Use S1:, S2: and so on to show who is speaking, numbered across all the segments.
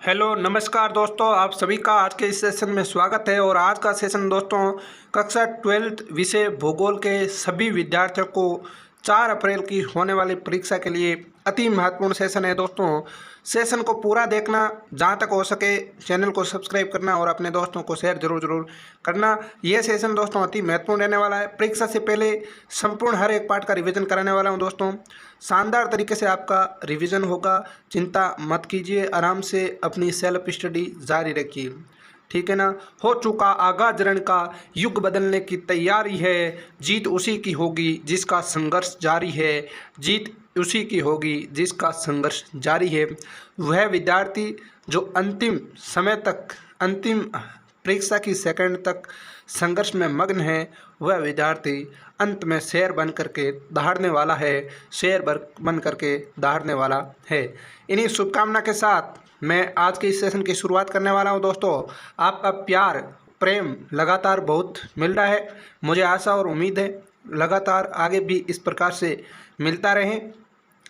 S1: Hello नमस्कार दोस्तों, आप सभी का आज के इस सेशन में स्वागत है। और आज का सेशन दोस्तों कक्षा 12th विषय भूगोल के सभी विद्यार्थियों को 4 अप्रैल की होने वाली परीक्षा के लिए अति महत्वपूर्ण सेशन है। दोस्तों सेशन को पूरा देखना, जहाँ तक हो सके चैनल को सब्सक्राइब करना और अपने दोस्तों को शेयर जरूर करना। यह सेशन दोस्तों अति महत्वपूर्ण रहने वाला है। परीक्षा से पहले संपूर्ण हर एक पार्ट का रिवीजन कराने वाला हूं दोस्तों। शानदार तरीके से आपका रिवीजन होगा, चिंता मत कीजिए, आराम से अपनी सेल्फ स्टडी जारी रखिए, ठीक है ना। हो चुका आगाज रण का, युग बदलने की तैयारी है, जीत उसी की होगी जिसका संघर्ष जारी है, जीत उसी की होगी जिसका संघर्ष जारी है। वह विद्यार्थी जो अंतिम समय तक, अंतिम परीक्षा की सेकंड तक संघर्ष में मग्न है, वह विद्यार्थी अंत में शेर बन करके दहाड़ने वाला है, शेर बन करके दहाड़ने वाला है। इन्हीं शुभकामना के साथ मैं आज के इस सेशन की शुरुआत करने वाला हूं। दोस्तों आपका प्यार प्रेम लगातार बहुत मिल रहा है, मुझे आशा और उम्मीद है लगातार आगे भी इस प्रकार से मिलता रहे।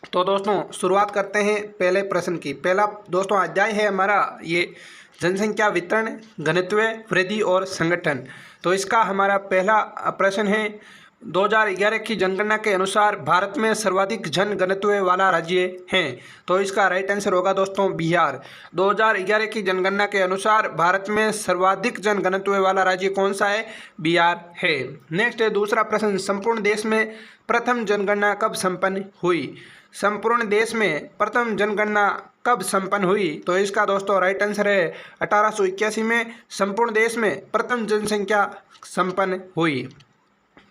S1: तो दोस्तों शुरुआत करते हैं पहले प्रश्न की। पहला दोस्तों अध्याय है हमारा ये जनसंख्या वितरण, घनत्व, वृद्धि और संगठन। तो इसका हमारा पहला प्रश्न है, 2011 की जनगणना के अनुसार भारत में सर्वाधिक जन घनत्व वाला राज्य है। तो इसका राइट आंसर होगा दोस्तों बिहार। 2011 की जनगणना के अनुसार भारत में सर्वाधिक जन घनत्व वाला राज्य कौन सा है? बिहार है। नेक्स्ट है दूसरा प्रश्न, संपूर्ण देश में प्रथम जनगणना कब संपन्न हुई? संपूर्ण देश में प्रथम जनगणना कब संपन्न हुई? तो इसका दोस्तों राइट आंसर है 1881 में संपूर्ण देश में प्रथम जनसंख्या संपन्न हुई।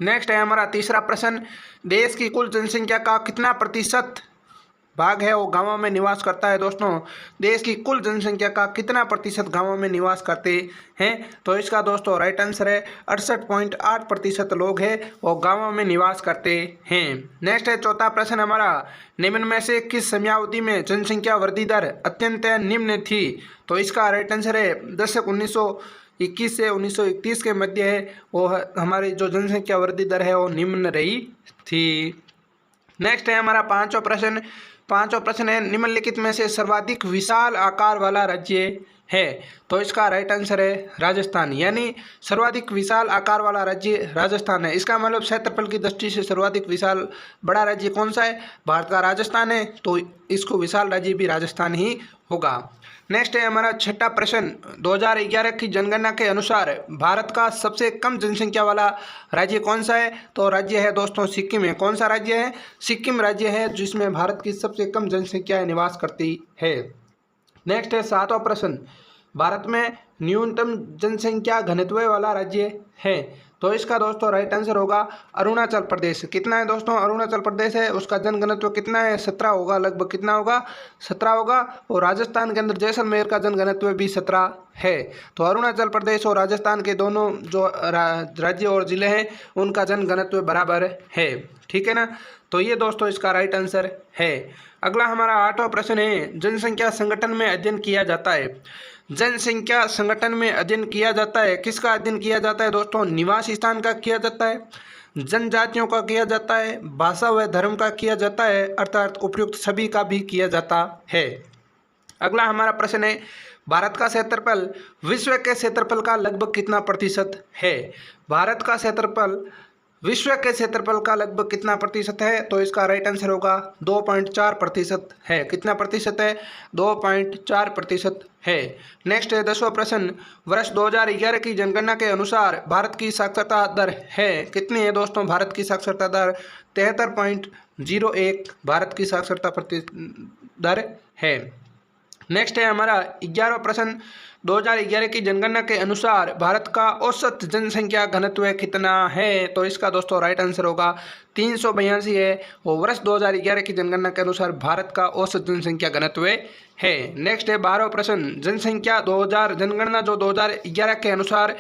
S1: नेक्स्ट है हमारा तीसरा प्रश्न, देश की कुल जनसंख्या का कितना प्रतिशत भाग है वो गांवों में निवास करता है? दोस्तों देश की कुल जनसंख्या का कितना प्रतिशत गांवों में निवास करते हैं? तो इसका दोस्तों राइट आंसर है 68.8% लोग हैं वो गांवों में निवास करते हैं। नेक्स्ट है चौथा प्रश्न हमारा, निम्न में से किस समयावधि में जनसंख्या वृद्धि दर अत्यंत निम्न थी? तो इसका राइट आंसर है दशक 1921 से 1931 के मध्य है वो हमारी जो जनसंख्या वृद्धि दर है वो निम्न रही थी। नेक्स्ट है हमारा पांचवा प्रश्न है, निम्नलिखित में से सर्वाधिक विशाल आकार वाला राज्य है? तो इसका राइट आंसर है राजस्थान, यानी सर्वाधिक विशाल आकार वाला राज्य राजस्थान है। इसका मतलब क्षेत्रफल की दृष्टि से सर्वाधिक विशाल बड़ा राज्य कौन सा है? भारत का राजस्थान है, तो इसको विशाल राज्य भी राजस्थान ही होगा। नेक्स्ट है हमारा छठा प्रश्न, 2011 की जनगणना के अनुसार भारत का सबसे कम जनसंख्या वाला राज्य कौन सा है? तो राज्य है दोस्तों सिक्किम है। कौन सा राज्य है? सिक्किम राज्य है जिसमें भारत की सबसे कम जनसंख्या निवास करती है। नेक्स्ट है सातवां प्रश्न, भारत में न्यूनतम जनसंख्या घनत्व वाला राज्य है? तो इसका दोस्तों राइट आंसर होगा अरुणाचल प्रदेश। कितना है दोस्तों? अरुणाचल प्रदेश है, उसका जनघनत्व कितना है? 17 होगा, लगभग कितना होगा? 17 होगा। और राजस्थान के अंदर जैसलमेर का जनघनत्व भी 17 है। तो अरुणाचल प्रदेश और राजस्थान के दोनों जो राज्य और जिले हैं उनका जनघनत्व बराबर है, ठीक है ना। तो ये दोस्तों इसका राइट आंसर है। अगला हमारा आठवां प्रश्न है, जनसंख्या संगठन में अध्ययन किया जाता है। जनसंख्या संगठन में अध्ययन किया जाता है, किसका अध्ययन किया जाता है दोस्तों? निवास स्थान का किया जाता है, जनजातियों का किया जाता है, भाषा व धर्म का किया जाता है, अर्थात उपयुक्त सभी का भी किया जाता है। अगला हमारा प्रश्न है, भारत का क्षेत्रफल विश्व के क्षेत्रफल का लगभग कितना प्रतिशत है? भारत का क्षेत्रफल विश्व के क्षेत्रफल का लगभग कितना प्रतिशत है? तो इसका राइट आंसर होगा 2.4% है। कितना प्रतिशत है? 2.4% है। नेक्स्ट है 10वां प्रश्न, वर्ष 2011 की जनगणना के अनुसार भारत की साक्षरता दर है कितनी है दोस्तों? भारत की साक्षरता दर 73.01 भारत की साक्षरता दर है। नेक्स्ट है हमारा 11वां प्रश्न, 2011 की जनगणना के अनुसार भारत का औसत जनसंख्या घनत्व कितना है? तो इसका दोस्तों राइट आंसर होगा 382 है। और वर्ष 2011 की जनगणना के अनुसार भारत का औसत जनसंख्या घनत्व है। नेक्स्ट है 12वां प्रश्न, जनगणना जो 2011 के अनुसार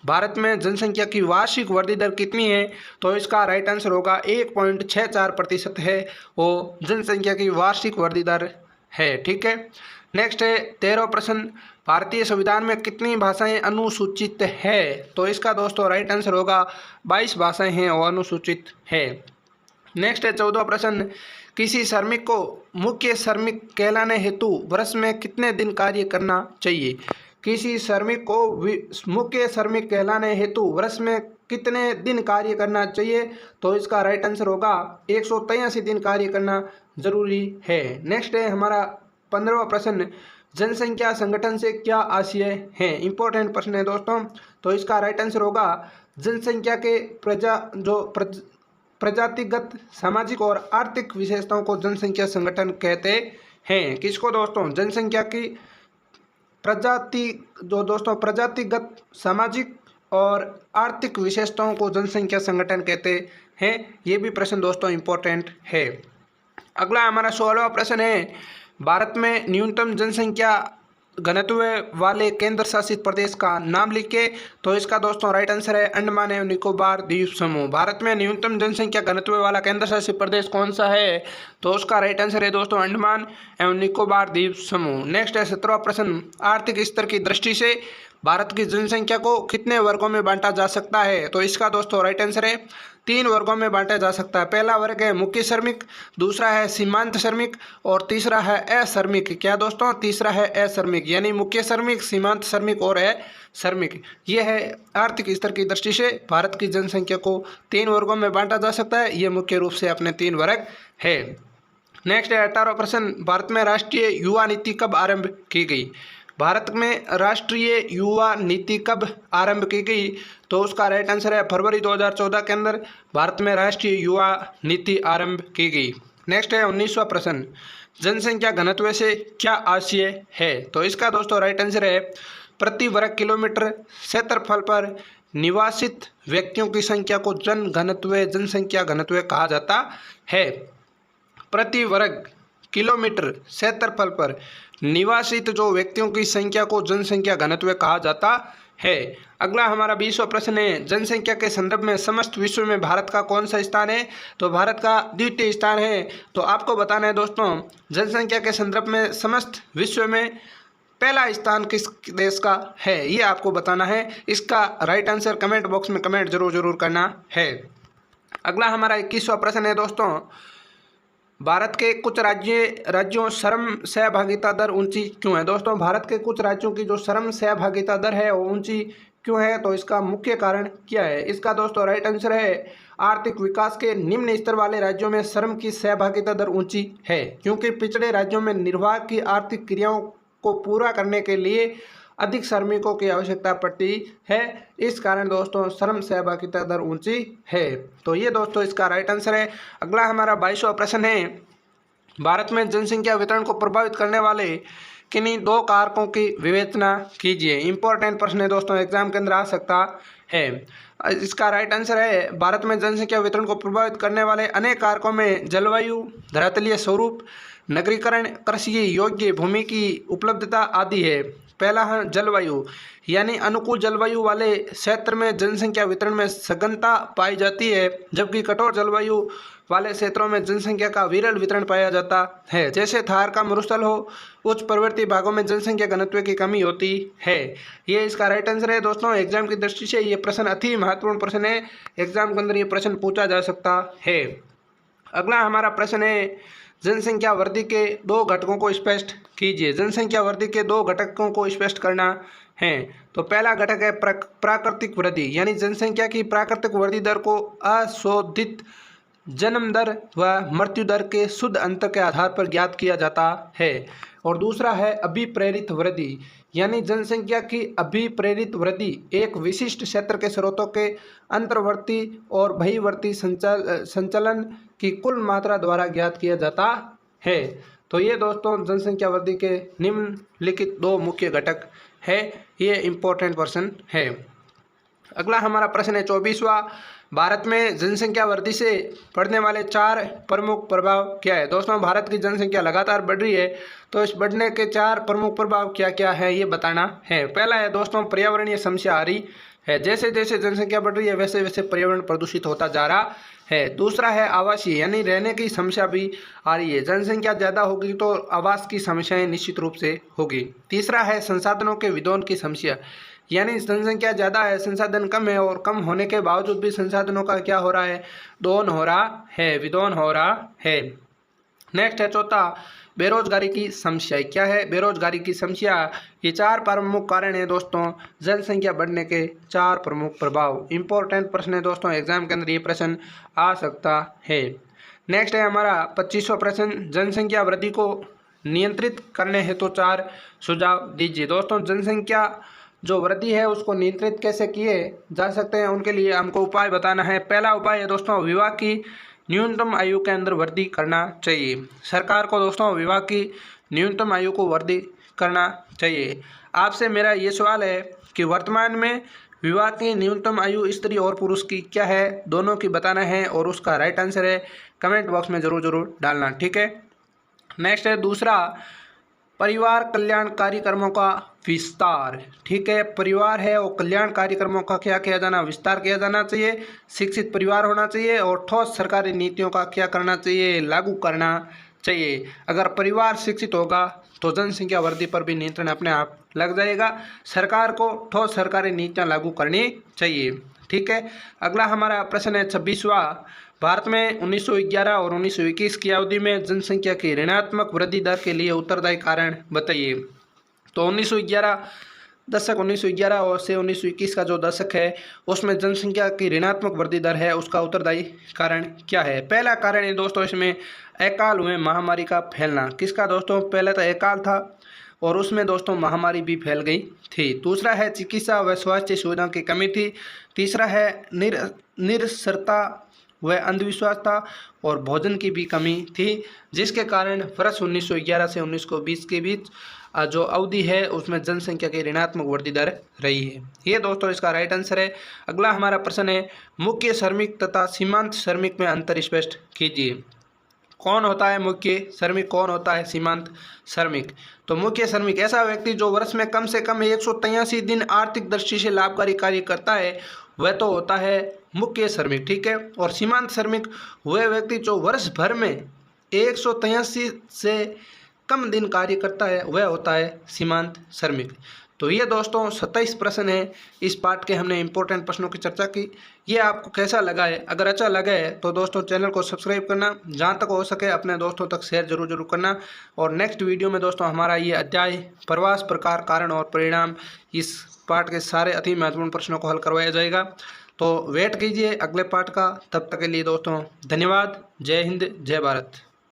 S1: भारत में जनसंख्या की वार्षिक वृद्धि दर कितनी है? तो इसका राइट आंसर होगा 1.64% है वो जनसंख्या की वार्षिक वृद्धि दर है, ठीक है। नेक्स्ट है 13वां प्रश्न, भारतीय संविधान में कितनी भाषाएं अनुसूचित है? तो इसका दोस्तों राइट आंसर होगा 22 भाषाएं हैं और अनुसूचित है। नेक्स्ट है 14वां प्रश्न, किसी श्रमिक को मुख्य श्रमिक कहलाने हेतु वर्ष में कितने दिन कार्य करना चाहिए? किसी श्रमिक को मुख्य श्रमिक कहलाने हेतु वर्ष में कितने दिन कार्य करना चाहिए? तो इसका राइट आंसर होगा 183 दिन कार्य करना जरूरी है। नेक्स्ट है हमारा 15वां प्रश्न, जनसंख्या संगठन से क्या आशय है? इंपॉर्टेंट प्रश्न है दोस्तों। तो इसका राइट आंसर होगा जनसंख्या के प्रजातिगत, सामाजिक और आर्थिक विशेषताओं को जनसंख्या संगठन कहते हैं। किसको दोस्तों? जनसंख्या की प्रजातिगत, सामाजिक और आर्थिक विशेषताओं को जनसंख्या संगठन कहते हैं। ये भी प्रश्न दोस्तों इंपॉर्टेंट है। अगला हमारा 16वां प्रश्न है, भारत में न्यूनतम जनसंख्या घनत्व वाले केंद्र शासित प्रदेश का नाम लिखे। तो इसका दोस्तों राइट आंसर है अंडमान एवं निकोबार द्वीप समूह। भारत में न्यूनतम जनसंख्या घनत्व वाला केंद्र शासित प्रदेश कौन सा है? तो उसका राइट आंसर है दोस्तों अंडमान एवं निकोबार द्वीप समूह। नेक्स्ट है 17वां प्रश्न, आर्थिक स्तर की दृष्टि से भारत की जनसंख्या को कितने वर्गों में बांटा जा सकता है? तो इसका दोस्तों राइट आंसर है 3 वर्गों में बांटा जा सकता है। पहला वर्ग है मुख्य श्रमिक, दूसरा है सीमांत श्रमिक और तीसरा है अश्रमिक। क्या दोस्तों? तीसरा है अश्रमिक, यानी मुख्य श्रमिक, सीमांत श्रमिक और अश्रमिक। ये है आर्थिक स्तर की दृष्टि से भारत की जनसंख्या को 3 वर्गों में बांटा जा सकता है। ये मुख्य रूप से अपने 3 वर्ग है। नेक्स्ट है 18वां प्रश्न, भारत में राष्ट्रीय युवा नीति कब आरंभ की गई? भारत में राष्ट्रीय युवा नीति कब आरंभ की गई? तो उसका राइट आंसर है फरवरी 2014 के अंदर भारत में राष्ट्रीय युवा नीति आरंभ की गई। नेक्स्ट है 19वां प्रश्न, जनसंख्या घनत्व से क्या आशय है? तो इसका दोस्तों राइट आंसर है प्रति वर्ग किलोमीटर क्षेत्रफल पर निवासित व्यक्तियों की संख्या को जनसंख्या घनत्व कहा जाता है। प्रति वर्ग किलोमीटर क्षेत्रफल पर निवासित जो व्यक्तियों की संख्या को जनसंख्या घनत्व कहा जाता है। अगला हमारा 20वां प्रश्न है, जनसंख्या के संदर्भ में समस्त विश्व में भारत का कौन सा स्थान है? तो भारत का द्वितीय स्थान है। तो आपको बताना है दोस्तों, जनसंख्या के संदर्भ में समस्त विश्व में पहला स्थान किस देश का है, ये आपको बताना है। इसका राइट आंसर कमेंट बॉक्स में कमेंट जरूर करना है। अगला हमारा 21वां प्रश्न है दोस्तों, भारत के कुछ राज्यों श्रम सहभागिता दर ऊंची क्यों है? दोस्तों भारत के कुछ राज्यों की जो श्रम सहभागिता दर है वो ऊंची क्यों है? तो इसका मुख्य कारण क्या है? इसका दोस्तों राइट आंसर है आर्थिक विकास के निम्न स्तर वाले राज्यों में श्रम की सहभागिता दर ऊंची है, क्योंकि पिछड़े राज्यों में निर्वाह की आर्थिक क्रियाओं को पूरा करने के लिए अधिक श्रमिकों की आवश्यकता पड़ती है। इस कारण दोस्तों श्रम सहभागिता दर ऊंची है। तो ये दोस्तों इसका राइट आंसर है। अगला हमारा 22वां प्रश्न है, भारत में जनसंख्या वितरण को प्रभावित करने वाले किन्हीं 2 कारकों की विवेचना कीजिए। इंपॉर्टेंट प्रश्न है दोस्तों, एग्जाम के अंदर आ सकता है। इसका राइट आंसर है भारत में जनसंख्या वितरण को प्रभावित करने वाले अनेक कारकों में जलवायु, धरातलीय स्वरूप, नगरीकरण, कृषि योग्य भूमि की उपलब्धता आदि है। पहला है जलवायु, यानी अनुकूल जलवायु वाले क्षेत्र में जनसंख्या वितरण में सघनता पाई जाती है, जबकि कठोर जलवायु वाले क्षेत्रों में जनसंख्या का विरल वितरण पाया जाता है। जैसे थार का मरुस्थल हो, उच्च पर्वतीय भागों में जनसंख्या घनत्व की कमी होती है। ये इसका राइट आंसर है दोस्तों। एग्जाम की दृष्टि से ये प्रश्न अति महत्वपूर्ण प्रश्न है, एग्जाम के अंदर ये प्रश्न पूछा जा सकता है। अगला हमारा प्रश्न है, जनसंख्या वृद्धि के 2 घटकों को स्पष्ट कीजिए। जनसंख्या वृद्धि के 2 घटकों को स्पष्ट करना है। तो पहला घटक है प्राकृतिक वृद्धि, यानी जनसंख्या की प्राकृतिक वृद्धि दर को अशोधित जन्म दर व मृत्यु दर के शुद्ध अंतर के आधार पर ज्ञात किया जाता है। और दूसरा है अभिप्रेरित वृद्धि, यानी जनसंख्या की अभिप्रेरित वृद्धि एक विशिष्ट क्षेत्र के स्रोतों के अंतर्वर्ती और बहिर्वर्ती संचलन की कुल मात्रा द्वारा ज्ञात किया जाता है। तो ये दोस्तों जनसंख्या वृद्धि के निम्नलिखित 2 मुख्य घटक है। ये इम्पोर्टेंट प्रश्न है। अगला हमारा प्रश्न है 24वां, भारत में जनसंख्या वृद्धि से पड़ने वाले 4 प्रमुख प्रभाव क्या है? दोस्तों भारत की जनसंख्या लगातार बढ़ रही है, तो इस बढ़ने के 4 प्रमुख प्रभाव क्या क्या है ये बताना है। पहला है दोस्तों पर्यावरणीय समस्या आ रही है, जैसे जैसे जनसंख्या बढ़ रही है वैसे वैसे पर्यावरण प्रदूषित होता जा रहा है। दूसरा है आवासीय, यानी रहने की समस्या भी आ रही है, जनसंख्या ज़्यादा होगी तो आवास की समस्याएं निश्चित रूप से होगी। तीसरा है संसाधनों के विदोन की समस्या, यानी जनसंख्या ज़्यादा है, संसाधन कम है और कम होने के बावजूद भी संसाधनों का क्या हो रहा है, दोहन हो रहा है, विदोन हो रहा है। नेक्स्ट है चौथा, बेरोजगारी की समस्या क्या है। बेरोजगारी की समस्या, ये 4 प्रमुख कारण है दोस्तों जनसंख्या बढ़ने के 4 प्रमुख प्रभाव। इंपॉर्टेंट प्रश्न है दोस्तों, एग्जाम के अंदर ये प्रश्न आ सकता है। नेक्स्ट है हमारा 25वां प्रश्न, जनसंख्या वृद्धि को नियंत्रित करने हेतु 4 सुझाव दीजिए। दोस्तों जनसंख्या जो वृद्धि है उसको नियंत्रित कैसे किए जा सकते हैं, उनके लिए हमको उपाय बताना है। पहला उपाय है दोस्तों, विवाह की न्यूनतम आयु के अंदर वृद्धि करना चाहिए। सरकार को दोस्तों विवाह की न्यूनतम आयु को वृद्धि करना चाहिए। आपसे मेरा ये सवाल है कि वर्तमान में विवाह की न्यूनतम आयु स्त्री और पुरुष की क्या है, दोनों की बताना है और उसका राइट आंसर है कमेंट बॉक्स में ज़रूर डालना, ठीक है। नेक्स्ट है दूसरा, परिवार कल्याण कार्यक्रमों का विस्तार, ठीक है। परिवार है और कल्याण कार्यक्रमों का क्या किया जाना, विस्तार किया जाना चाहिए। शिक्षित परिवार होना चाहिए और ठोस सरकारी नीतियों का क्या करना चाहिए, लागू करना चाहिए। अगर परिवार शिक्षित होगा तो जनसंख्या वृद्धि पर भी नियंत्रण अपने आप लग जाएगा। सरकार को ठोस सरकारी नीतियाँ लागू करनी चाहिए, ठीक है। अगला हमारा प्रश्न है 26वां, भारत में 1911 और 1921 की अवधि में जनसंख्या की ऋणात्मक वृद्धि दर के लिए उत्तरदायी कारण बताइए। तो 1911 और से 1921 का जो दशक है उसमें जनसंख्या की ऋणात्मक वृद्धि दर है, उसका उत्तरदायी कारण क्या है। पहला कारण है दोस्तों इसमें अकाल में महामारी का फैलना। किसका दोस्तों, पहले तो अकाल था और उसमें दोस्तों महामारी भी फैल गई थी। दूसरा है चिकित्सा व स्वास्थ्य सुविधाओं की कमी थी। तीसरा है निरक्षरता व अंधविश्वास था और भोजन की भी कमी थी, जिसके कारण वर्ष 1911 से 1920 के बीच जो अवधि है उसमें जनसंख्या की ऋणात्मक वृद्धि दर रही है। ये दोस्तों इसका राइट आंसर है। अगला हमारा प्रश्न है, मुख्य श्रमिक तथा सीमांत श्रमिक में अंतर स्पष्ट कीजिए। कौन होता है मुख्य श्रमिक, कौन होता है सीमांत श्रमिक। तो मुख्य श्रमिक ऐसा व्यक्ति जो वर्ष में कम से कम 183 दिन आर्थिक दृष्टि से लाभकारी कार्य करता है, वह तो होता है मुख्य श्रमिक, ठीक है। और सीमांत श्रमिक वह व्यक्ति जो वर्ष भर में 183 से कम दिन कार्य करता है, वह होता है सीमांत श्रमिक। तो ये दोस्तों 27 प्रश्न है। इस पार्ट के हमने इंपॉर्टेंट प्रश्नों की चर्चा की। ये आपको कैसा लगा है, अगर अच्छा लगा है तो दोस्तों चैनल को सब्सक्राइब करना, जहाँ तक हो सके अपने दोस्तों तक शेयर जरूर करना। और नेक्स्ट वीडियो में दोस्तों हमारा ये अध्याय प्रवास प्रकार कारण और परिणाम, इस पार्ट के सारे अति महत्वपूर्ण प्रश्नों को हल करवाया जाएगा। तो वेट कीजिए अगले पार्ट का। तब तक के लिए दोस्तों धन्यवाद। जय हिंद, जय भारत।